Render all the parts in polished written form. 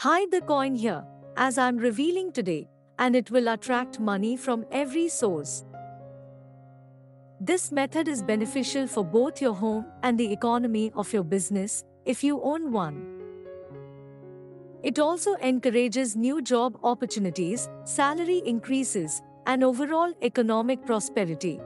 Hide the coin here, as I'm revealing today, and it will attract money from every source. This method is beneficial for both your home and the economy of your business if you own one. It also encourages new job opportunities, salary increases, and overall economic prosperity.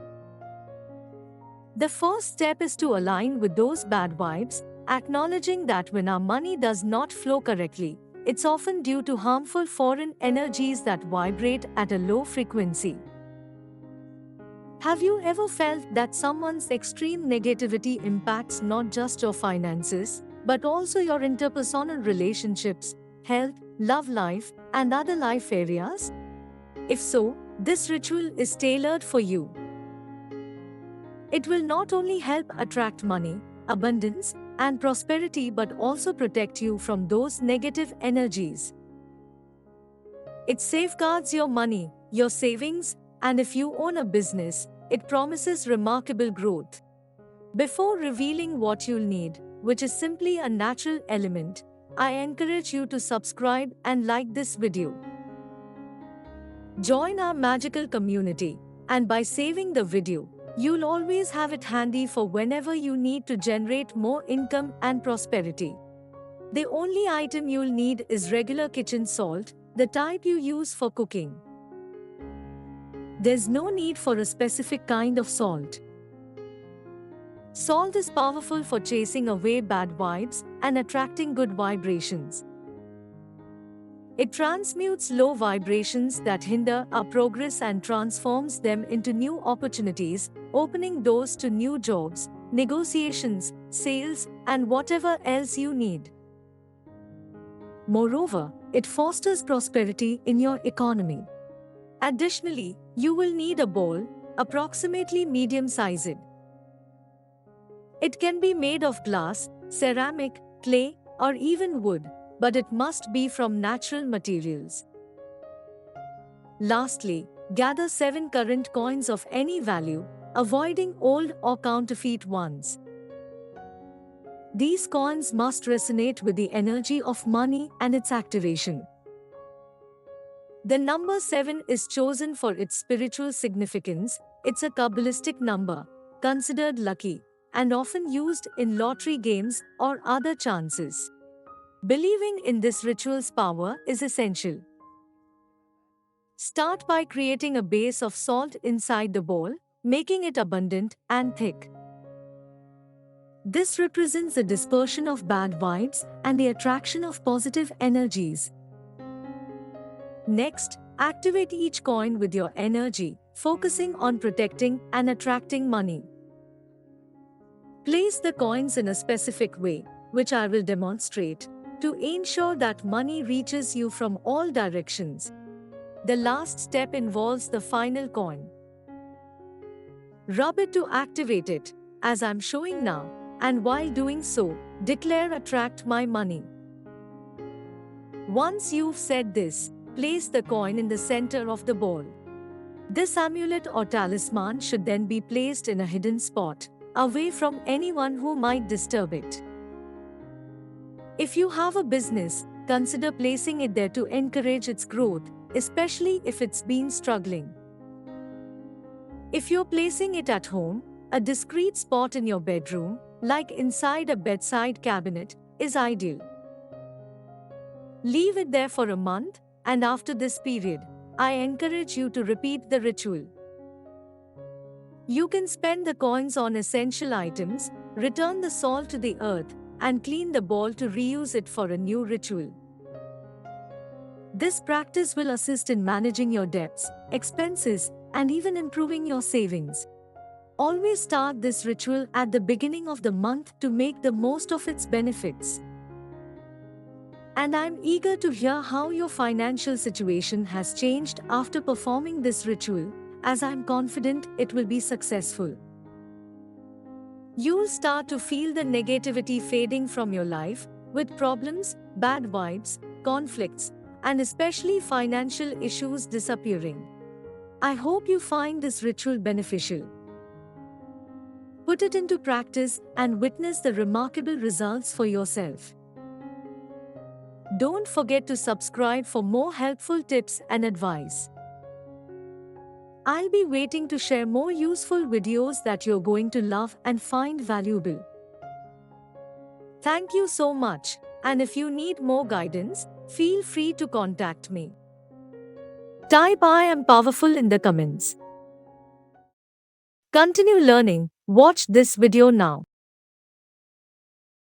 The first step is to align with those bad vibes, acknowledging that when our money does not flow correctly, it's often due to harmful foreign energies that vibrate at a low frequency. Have you ever felt that someone's extreme negativity impacts not just your finances, but also your interpersonal relationships, health, love life, and other life areas? If so, this ritual is tailored for you. It will not only help attract money, abundance, and prosperity but also protect you from those negative energies. It safeguards your money, your savings, and if you own a business, it promises remarkable growth. Before revealing what you'll need, which is simply a natural element, I encourage you to subscribe and like this video. Join our magical community, and by saving the video, you'll always have it handy for whenever you need to generate more income and prosperity. The only item you'll need is regular kitchen salt, the type you use for cooking. There's no need for a specific kind of salt. Salt is powerful for chasing away bad vibes and attracting good vibrations. It transmutes low vibrations that hinder our progress and transforms them into new opportunities, opening doors to new jobs, negotiations, sales, and whatever else you need. Moreover, it fosters prosperity in your economy. Additionally, you will need a bowl, approximately medium-sized. It can be made of glass, ceramic, clay, or even wood, but it must be from natural materials. Lastly, gather 7 current coins of any value, avoiding old or counterfeit ones. These coins must resonate with the energy of money and its activation. The number 7 is chosen for its spiritual significance. It's a Kabbalistic number, considered lucky, and often used in lottery games or other chances. Believing in this ritual's power is essential. Start by creating a base of salt inside the bowl, making it abundant and thick. This represents the dispersion of bad vibes and the attraction of positive energies. Next, activate each coin with your energy, focusing on protecting and attracting money. Place the coins in a specific way, which I will demonstrate, to ensure that money reaches you from all directions. The last step involves the final coin. Rub it to activate it, as I'm showing now, and while doing so, declare "Attract my money." Once you've said this, place the coin in the center of the bowl. This amulet or talisman should then be placed in a hidden spot, away from anyone who might disturb it. If you have a business, consider placing it there to encourage its growth, especially if it's been struggling. If you're placing it at home, a discreet spot in your bedroom, like inside a bedside cabinet, is ideal. Leave it there for a month, and after this period, I encourage you to repeat the ritual. You can spend the coins on essential items, return the salt to the earth, and clean the bowl to reuse it for a new ritual. This practice will assist in managing your debts, expenses, and even improving your savings. Always start this ritual at the beginning of the month to make the most of its benefits. And I'm eager to hear how your financial situation has changed after performing this ritual, as I'm confident it will be successful. You'll start to feel the negativity fading from your life, with problems, bad vibes, conflicts, and especially financial issues disappearing. I hope you find this ritual beneficial. Put it into practice and witness the remarkable results for yourself. Don't forget to subscribe for more helpful tips and advice. I'll be waiting to share more useful videos that you're going to love and find valuable. Thank you so much, and if you need more guidance, feel free to contact me. Type I am powerful in the comments. Continue learning. Watch this video now.